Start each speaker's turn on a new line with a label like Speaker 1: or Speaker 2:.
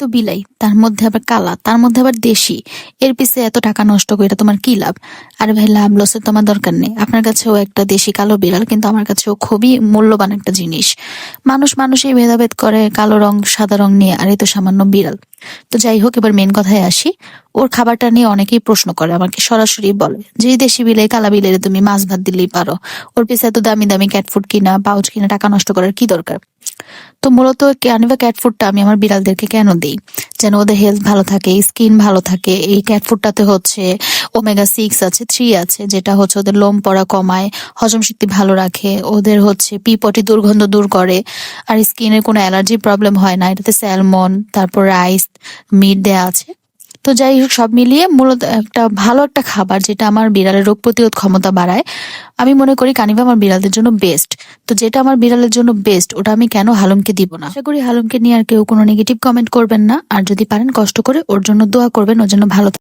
Speaker 1: তো বিলাই, তার মধ্যে আবার কালা, তার মধ্যে আবার দেশি। এর পিছে এত টাকা নষ্ট করে তোমার কি লাভ? আরে ভাই, লাভ লসের তোমার দরকার নেই। আপনার কাছেও একটা দেশি কালো বিড়াল, কিন্তু আমার কাছেও খুবই মূল্যবান একটা জিনিস। মানুষ মানুষই ভেদাভেদ করে কালো রং সাদা রং নিয়ে, আর এই তো সামান্য বিড়াল। তো যাই হোক, এবার মেন কথায় আসি। ওর খাবারটা নিয়ে অনেকেই প্রশ্ন করে, আমাকে সরাসরি বলে যে এই দেশি বিলে কালা বিলের তুমি মাছ ভাত দিলেই পারো, ওর পিছে এত দামি দামি ক্যাট ফুড কিনা পাউচ কিনা টাকা নষ্ট করার কি দরকার? তো মূলত ক্যানিভা ক্যাট ফুডটা আমি আমার বিড়ালদেরকে কেন দিই? যেন ওদের হেলথ ভালো থাকে, স্কিন ভালো থাকে। এই ক্যাট ফুডটাতে হচ্ছে ওমেগা 6 আছে, 3 আছে, যেটা হচ্ছে ওদের লোম পড়া কমায়, হজম শক্তি ভালো রাখে, ওদের হচ্ছে পটি দুর্গন্ধ দূর করে, আর স্কিনের কোনো অ্যালার্জি প্রবলেম হয় না। এটাতে স্যালমন, তারপর রাইস, মিট দেয়া আছে। তো যাই হোক, সব মিলিয়ে মূলত একটা ভালো একটা খাবার, যেটা আমার বিড়ালের রোগ প্রতিরোধ ক্ষমতা বাড়ায়। আমি মনে করি কানিভা আমার বিড়ালদের জন্য বেস্ট। তো যেটা আমার বিড়ালের জন্য বেস্ট, ওটা আমি কেন হালুমকে দিব না? আশা করি হালুমকে নিয়ে আর কেউ কোনো নেগেটিভ কমেন্ট করবেন না। আর যদি পারেন কষ্ট করে ওর জন্য দোয়া করবেন, ওর জন্য ভালো